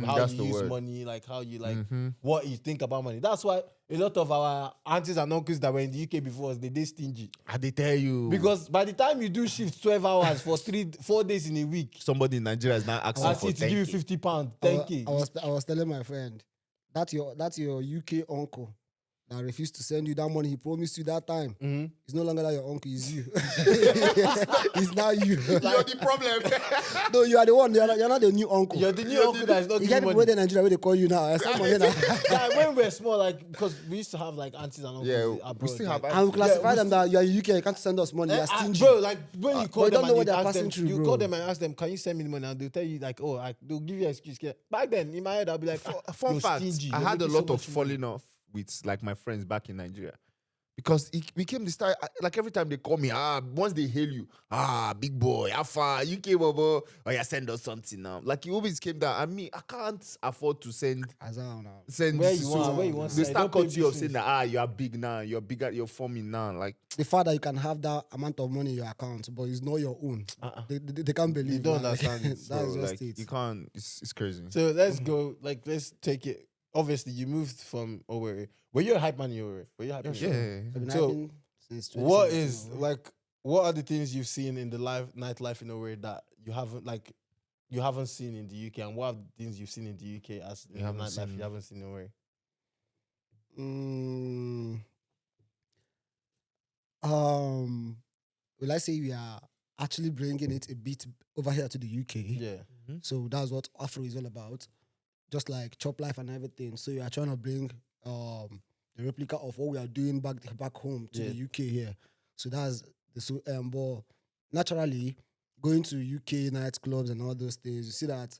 how that's you the use word. money, like how you like what you think about money. That's why a lot of our aunties and uncles that were in the UK before us, they stingy. They tell you Because by the time you do shift 12 hours for 4 days in a week, somebody in Nigeria is now asking I for see to give you 10K. 50 pounds, I 10K. was telling my friend that's your UK uncle that refused to send you that money he promised you that time. It's no longer that your uncle, is you. It's now you. You're the problem. No, you are the one. You're not the new uncle. You're the new uncle that is not You giving can't money. wait in Nigeria where they call you now. I said money now. Guy, when we were small, like, because we used to have like aunties and uncles Yeah, abroad. we still have. like, And we classify we them that you are in UK, you can't send us money. You are stingy. bro, like when you call you don't them know what and they're you ask passing them, through, you bro. call them and ask them, can you send me the money? And they'll tell you like, oh, they'll give you an excuse. Back then, in my head, I'll be like, Fun you're fact, stingy. I You're had a making so lot of much money. falling off with like my friends back in Nigeria. Because it became the style, like every time they call me, once they hail you, big boy, how far, UK, bobo, oh yeah, send us something now. Like you always came down, and me, I can't afford to send Where you want, where you want. They to start don't pay cutting you off business. saying that, you are big now, you're bigger, you're forming now. Like, The fact that you can have that amount of money in your account, but it's not your own. They can't believe. They don't like, understand it, That's bro, just like, it. you can't, it's crazy. So let's go, like, let's take it. Obviously, you moved from Owerri. Were you a hype man in Owerri? Were you a hype man? Yeah. I've been So, hyping since What 2017, is or- like? What are the things you've seen in the nightlife in a way that you haven't seen in the UK, and what are the things you've seen in the UK as in the haven't nightlife seen. you haven't seen in a way? Will I say we are actually bringing it a bit over here to the UK? Yeah, So that's what Afro is all about. Just like Chop Life and everything. So we are trying to bring the replica of what we are doing back home to Yeah. the UK here. So that's the but naturally going to UK nightclubs and all those things, you see that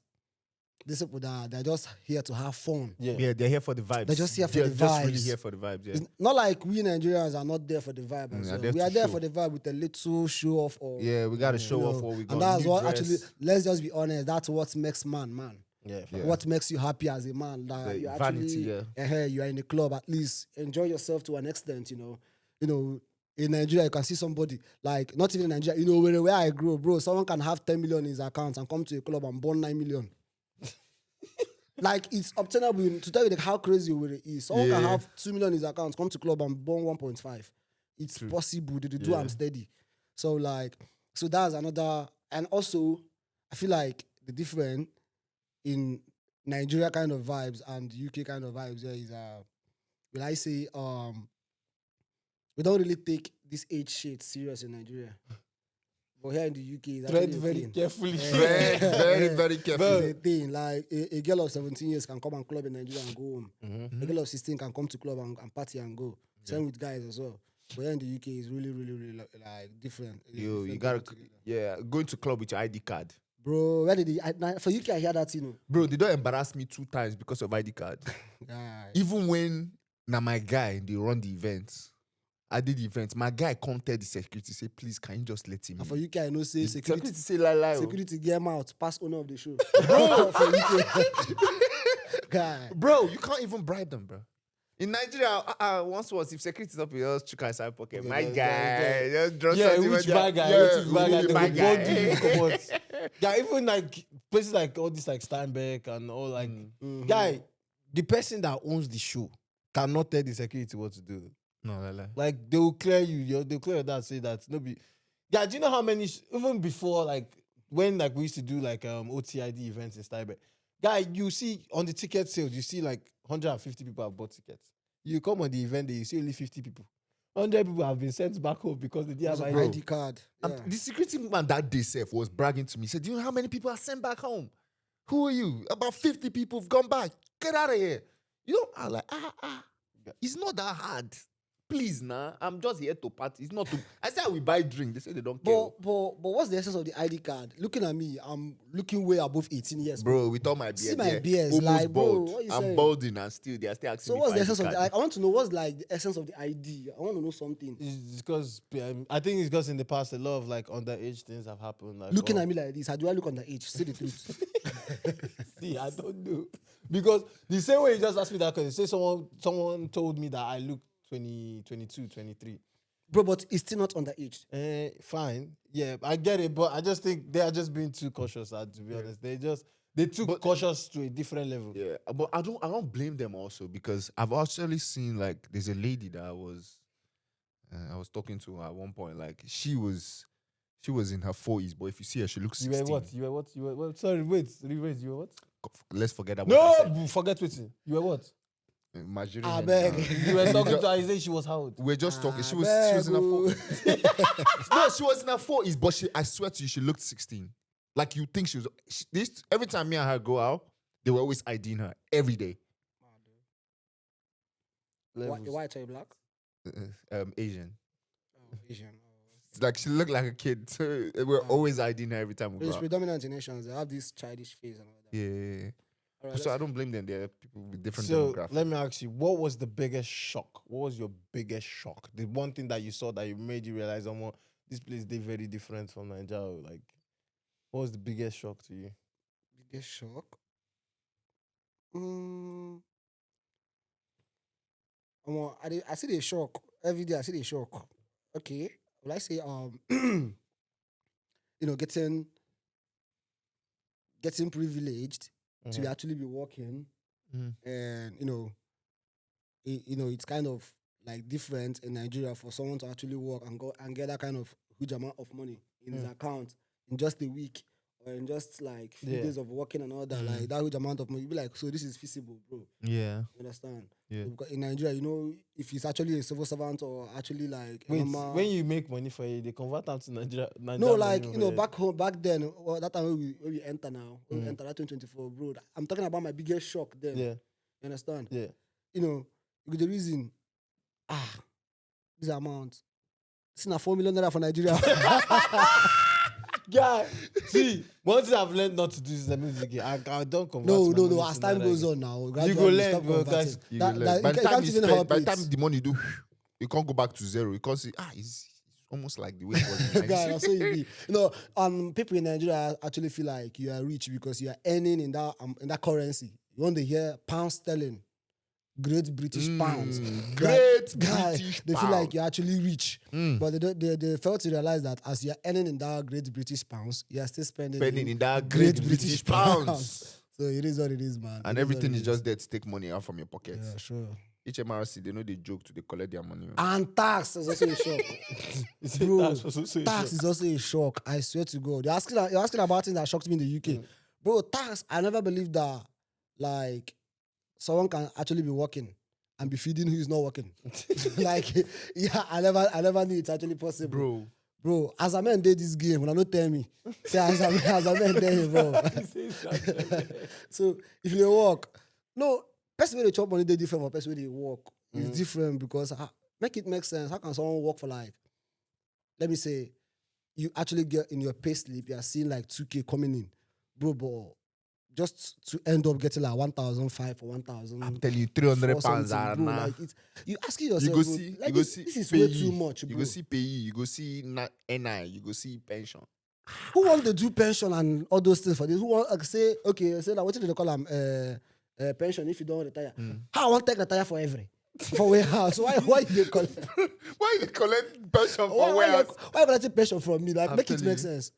these people that they're just here to have fun. Yeah, they're here for the vibes. They're just here for They're the just really vibes. here for the vibes, yeah. It's not like we Nigerians are not there for the vibe. As well. there We to are there show. for the vibe with a little show off. Or, Yeah, we gotta show you off know, what we got. and that's New what dress. actually, let's just be honest, that's what makes man. yeah. What makes you happy as a man? That The you vanity, actually, you are in the club, at least enjoy yourself to an extent, you know. In Nigeria, you can see somebody, like, not even in Nigeria, where I grew, bro, someone can have 10 million in his account and come to a club and burn 9 million. Like, it's obtainable to tell you like, how crazy it is. Someone can Yeah. have 2 million in his account, come to club and burn 1.5. It's possible. They do I'm steady. So that's another. And also, I feel like the difference in Nigeria kind of vibes and UK kind of vibes there is, will I say, we don't really take this age shit serious in Nigeria. But here in the UK, it's Tread actually a very thing. carefully. Very, very, very careful. It's a thing. Like a girl of 17 years can come and club in Nigeria and go home. A girl of 16 can come to club and party and go. Same with guys as well. But here in the UK, it's really, really, really like different. It's You different gotta, altogether. going to club with your ID card. Bro, where did for UK, I hear that, Bro, they don't embarrass me 2 times because of ID card. Guy. Even when my guy, they run the events. I did the events. My guy contacted the security, say, please, can you just let him And for in? UK, I know say The security say lie. security get him out, pass owner of the show. Bro, for UK. Guy. Bro, you can't even bribe them, bro. In Nigeria, once was if security is up in your chicken inside pocket, my guy, just draw Yeah, something which with bad their- guy? yeah, Which bad guy? really They bad go bond guy. you, come out. Yeah, even like places like all this like Steinbeck and all like guy, the person that owns the show cannot tell the security what to do. No, lie. Like they will clear you, they'll clear that, say that no be. Yeah, do you know how many even before like when like we used to do like OTID events in Steinbeck, guy, you see on the ticket sales, you see like 150 people have bought tickets. You come on the event day, you see only 50 people. 100 people have been sent back home because they didn't have An ID. ID card. And Yeah. the security man that day self was bragging to me. He said, do you know how many people are sent back home? Who are you? About 50 people have gone back. Get out of here. You know, I was like, It's not that hard. Please, nah. I'm just here to party. It's not to. I said we buy drink. They say they don't care. But what's the essence of the ID card? Looking at me, I'm looking way above 18 years. Bro, with all my beard, See my yeah, beard, almost like, bro, bald. what you I'm saying? balding and still they are still asking So me what's for the ID essence of the? card. I want to know what's like the essence of the ID. I want to know something. It's because I think it's because in the past a lot of like underage things have happened. Like, Looking at me like this, how do I look on the age? Say the truth. See, I don't know. Because the same way you just asked me that question, say someone told me that I look 20, 22, 23. Bro, but it's still not underage. Fine. Yeah, I get it, but I just think they are just being too cautious, to be honest. They took cautious to a different level. Yeah, but I don't blame them also because I've actually seen like there's a lady that I was talking to at one point. Like she was in her 40s, but if you see her, she looks 16. You were what? Sorry, wait. You were what? Let's forget about that. No, forget what. You were what? I beg. You were talking to her, you said she was how old? We're just talking. She was in her 40s. No, she was in her 40s, but I swear to you, she looked 16. Like you think she was. Every time me and her go out, they were always IDing her every day. White or black? Asian. Oh, Asian. It's like she looked like a kid. So we're always IDing her every time we go It's out. predominant in nations. They have this childish face and all that. Yeah. All right, So I don't blame them. They're people with different So demographics. let me ask you, what was the biggest shock? What was your biggest shock? The one thing that you saw that you made you realize, oh, this place is very different from Naija. Like, what was the biggest shock to you? Biggest shock? I see the shock. Every day I see the shock. Okay. Will I say getting privileged to actually be working, and it's kind of like different in Nigeria for someone to actually work and go and get that kind of huge amount of money in his account in just a week or in just like few days of working and all that. Like that huge amount of money, you be like, so this is feasible, bro. Yeah. You understand? Yeah. So because in Nigeria, if he's actually a civil servant or actually like Wait, when you make money for it, they convert them to Nigeria. no, like back home, back then, that time when we enter now, when we enter that 2024, bro. I'm talking about my biggest shock then. Yeah. You understand? Yeah. The reason, this amount, it's not $4 million for Nigeria. Yeah, see, one thing I've learned not to do is the music. I don't convert. No. As time goes on now, you go learn, bro, guys. By the time the money do, you can't go back to zero. You can't see, it's almost like the way it was. Guy, that's so you be. People in Nigeria actually feel like you are rich because you are earning in that currency. You want to hear pound sterling, Great British pounds. British They feel pound. like you're actually rich, but they fail to realize that as you're earning in that Great British pounds, you're still spending in that great British pounds. So it is what it is, man. And everything is just there to take money out from your pocket. Yeah, sure. HMRC, they know they joke to they collect their money. And tax is also a shock. Bro, tax is also a shock. I swear to God. You're asking about things that shocked me in the UK. Bro, tax, I never believed that, like, someone can actually be working and be feeding who is not working. Like, yeah, I never knew it's actually possible. Bro, as a man did this game, when I don't tell me. Say, as a man did, bro. So, if you work, no, person where they chop money, they different from person where they work. It's different because, make it make sense. How can someone work for like, let me say, you actually get in your pay slip, you are seeing like 2K coming in. Bro, just to end up getting like 1,500 or 1,000. I'm telling you, 300 pounds are bro. now. Like you asking yourself, You go see, this is way too much, bro. You go see PE, you go see NI, you go see pension. Who want to do pension and all those things for this? Who want say like what do they call them pension if you don't retire? How I want to take retire forever? For warehouse. Why they collect? Why they collect pension for warehouse? Why would I take pension from me? Like, make it make telling you. sense.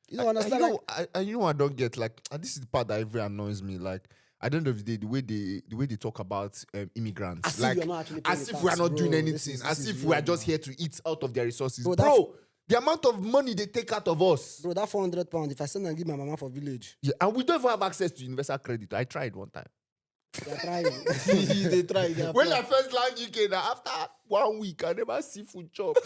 You don't understand? I don't get, like, and this is the part that very annoys me. Like, at the end of the day, the way they talk about immigrants, As like, if you're not actually paying as the if we are tax, not bro. doing This anything, is as if real, we are just man. here to eat out of their resources, Bro, bro. The amount of money they take out of us, Bro, that £400, if I send and give my mama for village, yeah, and we don't even have access to universal credit. I tried one time. they're trying. They try. When I first land UK, now after 1 week, I never see food job.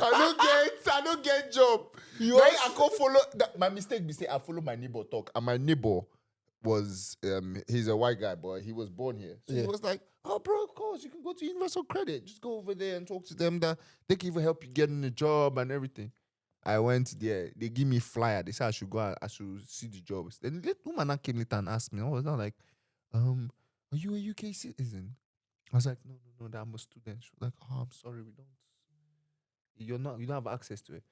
I don't get job. Then I go follow. My mistake be say I follow my neighbor talk, and my neighbor was he's a white guy, but he was born here. So he was like, Oh, bro, of course, you can go to Universal Credit. Just go over there and talk to them. That they can even help you get in a job and everything. I went there. They give me a flyer. They said I should go. I should see the jobs. Then the woman came later and asked me. I was not like, are you a UK citizen? I was like, no, that I'm a student. She was like, oh, I'm sorry, we don't. You don't have access to it.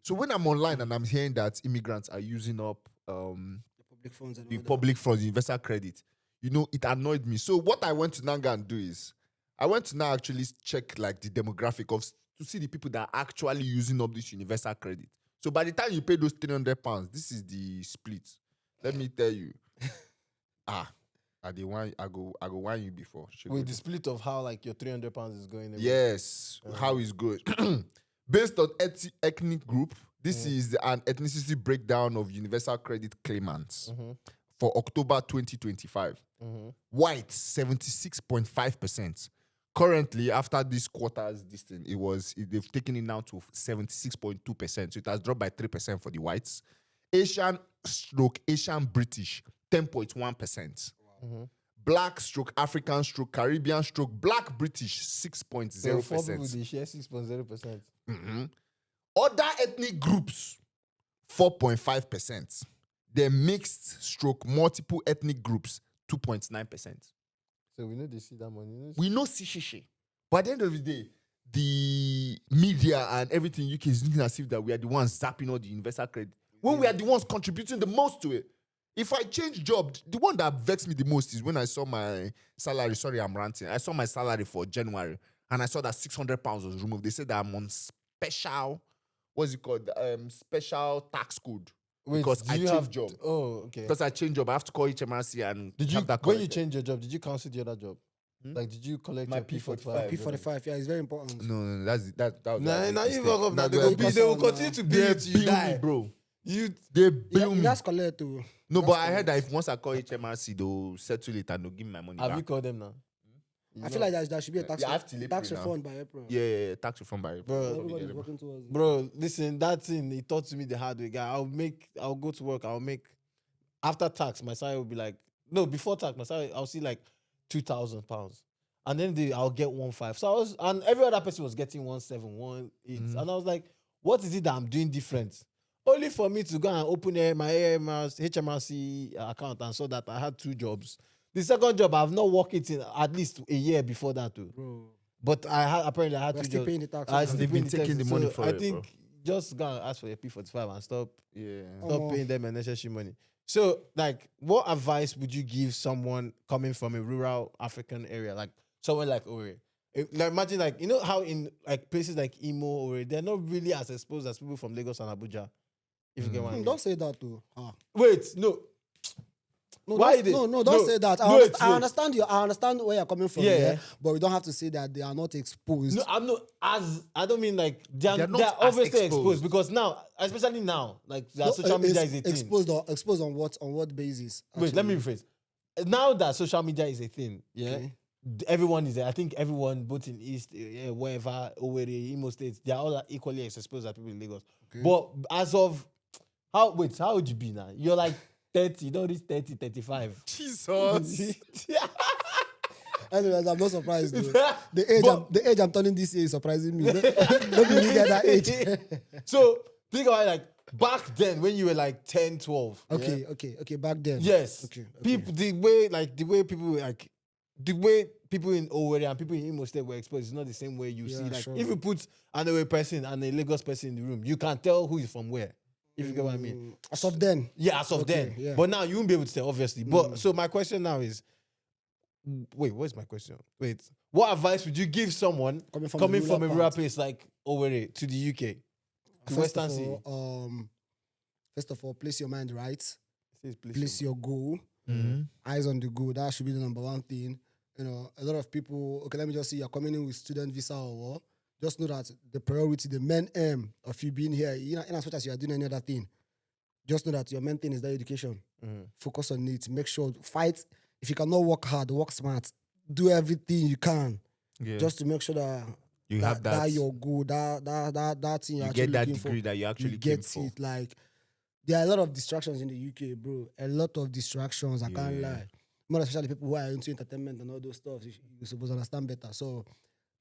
So when I'm online and I'm hearing that immigrants are using up Public funds and the all that. public funds, universal credit, it annoyed me. So what I went to now go and do is, I went to now actually check like the demographic to see the people that are actually using up this universal credit. So by the time you pay those £300, this is the split. Let me tell you. I go wine you before. With the split of how like your £300 is going. Yes, how is good. Based on ethnic group, this is an ethnicity breakdown of universal credit claimants for October 2025. White 76.5%. Currently, after this quarter's thing, they've taken it now to 76.2%. So it has dropped by 3% for the whites. Asian British 10.1%. Black African Caribbean Black British 6.0%. So 4 people they share 6.0%. Other ethnic groups 4.5%. The mixed multiple ethnic groups 2.9%. So we know they see that money. We know see shishi. But at the end of the day, the media and everything UK is looking as if that we are the ones zapping all the universal credit. When we are the ones contributing the most to it. If I change job, the one that vexed me the most is when I saw my salary. Sorry, I'm ranting. I saw my salary for January and I saw that £600 was removed. They said that I'm on special, what's it called? Special tax code. Wait, because I changed job. Oh, okay. Because I changed job, I have to call HMRC and have that when you collected. change your job, did you cancel the other job? Like, did you collect My your P45? P45, yeah, it's very important. No, that was Nah, you fuck up. Nah, They will continue to bill you till you die, bro. You They Yeah, bill me. that's collect too. No, That's but I heard correct. that if once I call HMRC, they'll settle it and they'll give me my money have back. you called them now? I feel like there should be a tax, Yeah, I have till tax April now. refund by April. Yeah, tax refund by Bro, Everybody's working towards it. Bro, listen, that thing, he taught to me the hard way, guy. I'll go to work, after tax, my salary will be like, no, before tax, my salary, I'll see like £2,000. And then I'll get 1.5. So and every other person was getting 1.7, 1.8. And I was like, what is it that I'm doing different? Only for me to go and open my HMRC account and saw that I had 2 jobs. The second job, I've not worked it in at least a year before that too. Bro, But apparently I had we're 2 still jobs. paying the tax. I on still that. They've been paying the taking tax. the money So for I it, think just go and ask for your P45 and stop Yeah. paying them unnecessary money. So, like, what advice would you give someone coming from a rural African area, like someone like Ore? Like, imagine, like, you know how in like places like Imo or they're not really as exposed as people from Lagos and Abuja. If you get what I mean. Don't say that too. Wait, no. No, Why don't, they- don't say that. no, it's- I understand you. I understand where you're coming from. Yeah. Yeah, but we don't have to say that they are not exposed. No, I'm not I don't mean like they're They're not they're as obviously exposed. exposed because now, especially now, like that No, social media is a thing. exposed on what basis? Wait, let me actually? rephrase. Now that social media is a thing, yeah, Okay. everyone is there. I think everyone, both in East, wherever, Owerri, Imo States, they are all equally exposed as people in Lagos. Okay. But as of how would you be now? You're like 30, you don't reach 30, 35. Jesus. Anyways, I'm not surprised. Though. But- The age I'm turning this year is surprising me. Don't really get that age. So think about it, like back then when you were like 10, 12. yeah? Okay. Back then. Yes. Okay. People, the way people were like, the way people in Owerri and people in Imo State were exposed is not the same way you Yeah, see. Like sure. if you put an Owerri person and a Lagos person in the room, you can tell who is from where. If you get what I mean. As of then. Yeah, as of Okay, then. yeah. But now you won't be able to tell, obviously. But so my question now is, wait, what's my question? Wait, what advice would you give someone coming from a rural place like Owerri to the UK, to Western Sea? First of all, place your mind right. Says Place your goal. Eyes on the goal. That should be the number one thing. You know, a lot of people, okay, let me just say you're coming in with student visa or what. Just know that the priority, the main aim of you being here, in as much as you are doing any other thing, just know that your main thing is that education. Focus on it. Make sure, fight. If you cannot work hard, work smart. Do everything you can just to make sure that You have that. your goal, that thing you're You actually get that looking degree for. that you actually You came get for. it. Like, there are a lot of distractions in the UK, bro. A lot of distractions, I can't Yeah. lie. more especially people who are into entertainment and all those stuff, you're supposed to understand better. So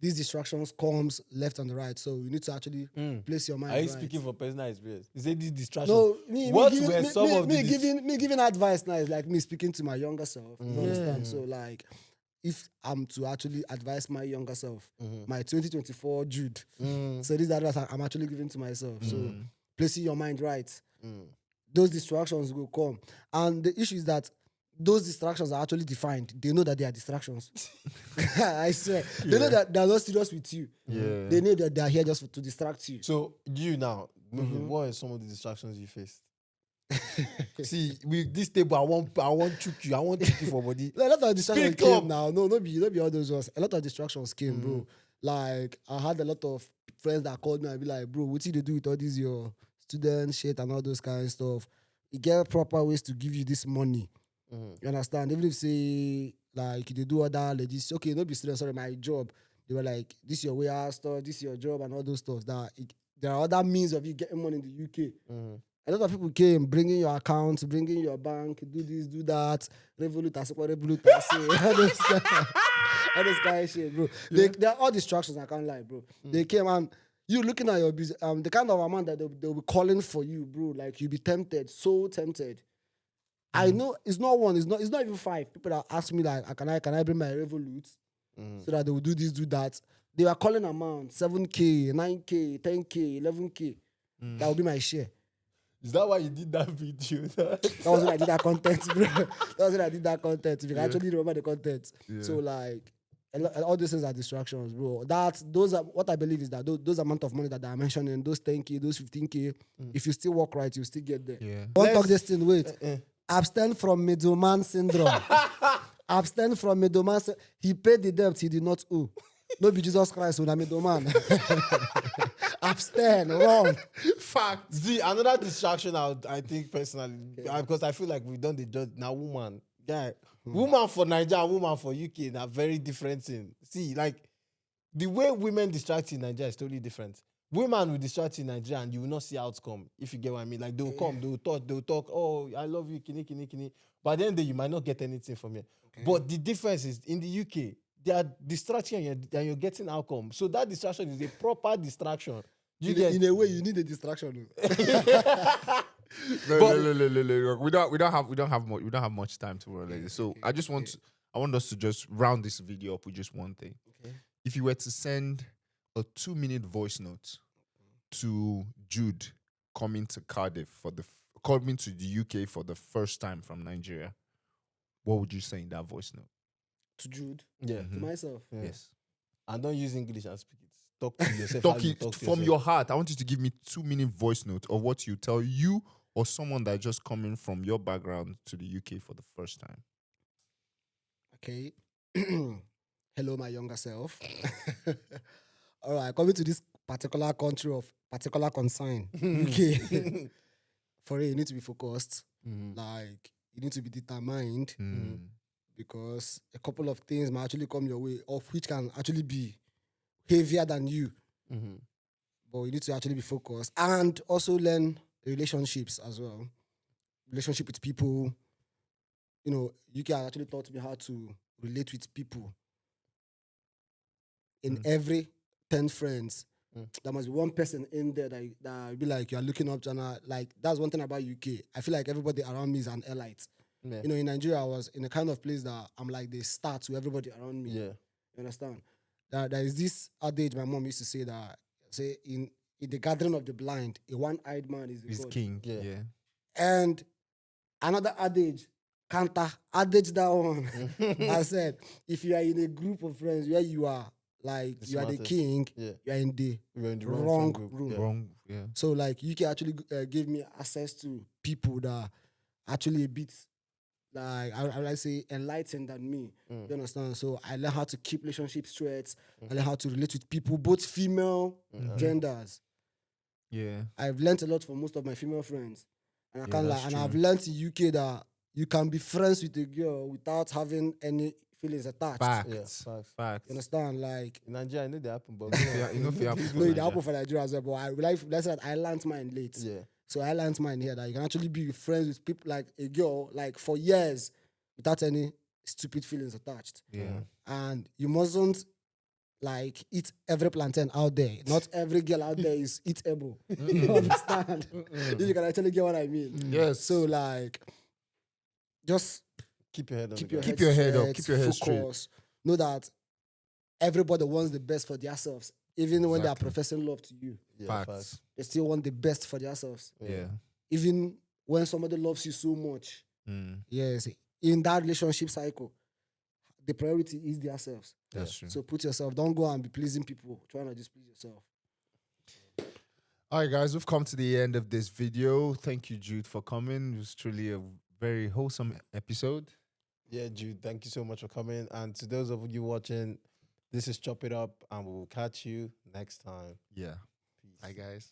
these distractions comes left and right. So you need to actually place your mind Are you right. speaking from personal experience? You say these distractions. No, me What giving, were me, some me, of me the giving me giving advice now is like me speaking to my younger self. You understand? Yeah. So like, if I'm to actually advise my younger self, my 2024 Jude. So this is the advice I'm actually giving to myself. So placing your mind right, those distractions will come, and the issue is that those distractions are actually defined. They know that they are distractions. I swear, they know that they're not serious with you. Yeah. They know that they're here just to distract you. So you now, what are some of the distractions you faced? See, with this table, I want choke you. I want choke you for body. A lot of distractions Speak came up. now. No, not be all those ones. A lot of distractions came, bro. Like I had a lot of friends that called me and be like, bro, what did you do with all these your student shit and all those kind of stuff? You get proper ways to give you this money. You understand? Even if say like they do other legis, okay, not be serious, sorry, my job. They were like, this your warehouse stuff, this your job and all those stuff. There are other means of you getting money in the UK. A lot of people came, bringing your accounts, bringing your bank, do this, do that, Revolut, all those kind of shit, bro. They are all distractions, I can't lie, bro. They came and you looking at your business, the kind of amount that they'll be calling for you, bro. Like you'll be tempted, so tempted. I know it's not one, it's not even 5 people that ask me like, can I bring my Revolut so that they will do this, do that. They were calling amount 7K, 9K, 10K, 11K. That will be my share. Is that why you did that video? That was when I did that content, bro. That was when I did that content. If you can actually remember the content. So like, all these things are distractions, bro. Those are what I believe is that those amount of money that I mentioned in those 10K, those 15K, if you still work right, you still get there. Yeah. Don't talk this thing. Wait. Abstain from middleman syndrome. Abstain from middleman. He paid the debt he did not owe. No be Jesus Christ, when I'm middleman. Abstain, wrong. Fact. See, another distraction I think personally, because I feel like we've done the judge now. Woman, guy, woman for Naija and woman for UK are very different things. See, like the way women distract in Nigeria is totally different. Women will distract in Nigeria and you will not see outcome, if you get what I mean. Like they will come, they will talk, oh, I love you, kini. But then you might not get anything from it. But the difference is in the UK, they are distracting and you're getting outcome. So that distraction is a proper distraction. In a way, you need a distraction. Look, we don't have much time to roll like this. So I want us to just round this video up with just one thing. Okay. If you were to send a 2-minute voice note to Jude coming to Cardiff coming to the UK for the first time from Nigeria, what would you say in that voice note? To Jude. Yeah. To myself. Yeah. Yes. And don't use English and speak it. Talk to yourself. Talk how you it talk to from yourself. your heart. I want you to give me 2-minute voice note of what you tell you or someone that just coming from your background to the UK for the first time. Okay. Hello, my younger self. All right, coming to this particular country of particular concern, UK. For it, you need to be focused. Like, you need to be determined because a couple of things might actually come your way, of which can actually be heavier than you. But you need to actually be focused and also learn relationships as well. Relationship with people. You know, UK has actually taught me how to relate with people. In every 10 friends, there must be one person in there that be like, you're looking up to. And like, that's one thing about UK. I feel like everybody around me is an elite. Yeah. You know, in Nigeria, I was in a kind of place that I'm like the star to everybody around me. Yeah. You understand? There is this adage my mom used to say in the gathering of the blind, a one-eyed man is the He's god. king. Yeah. Yeah. And another adage, adage that one. I said, if you are in a group of friends where you are like The you are the smartest. king, Yeah. you are in the You're in the wrong friend group. room. Yeah. Wrong. Yeah. So like UK actually gave me access to people that are actually a bit like I like say enlightened than me. You understand? So I learned how to keep relationships straight. I learned how to relate with people, both female genders. Yeah. I've learned a lot from most of my female friends. And I Yeah, can't lie. that's And true. I've learned in UK that you can be friends with a girl without having any feelings attached. Facts. Yeah, facts. Facts. You understand? Like, In Nigeria, I know they happen, but You know, if you happen for no, it Naija. happened for Nigeria as well, but let's say that I learned mine late. yeah. So I learned mine here that you can actually be friends with people like a girl like for years without any stupid feelings attached. Yeah. And you mustn't like eat every plantain out there. Not every girl out there is eatable. You understand? If you can actually get what I mean. Yes. So like, just Keep your head on keep the your ground. Keep your head up, straight, keep your head straight. focus. Know that everybody wants the best for themselves, even when they are Exactly. professing love to you. Yeah, Facts. They still want the best for themselves, Yeah. even when somebody loves you so much. Mm. Yes, in that relationship cycle, the priority is themselves. That's true. So put yourself. Don't go and be pleasing people. Try not to displease yourself. All right, guys, we've come to the end of this video. Thank you, Jude, for coming. It was truly a very wholesome episode. Yeah, Jude, thank you so much for coming. And to those of you watching, this is Chop It Up, and we will catch you next time. Yeah. Bye, guys.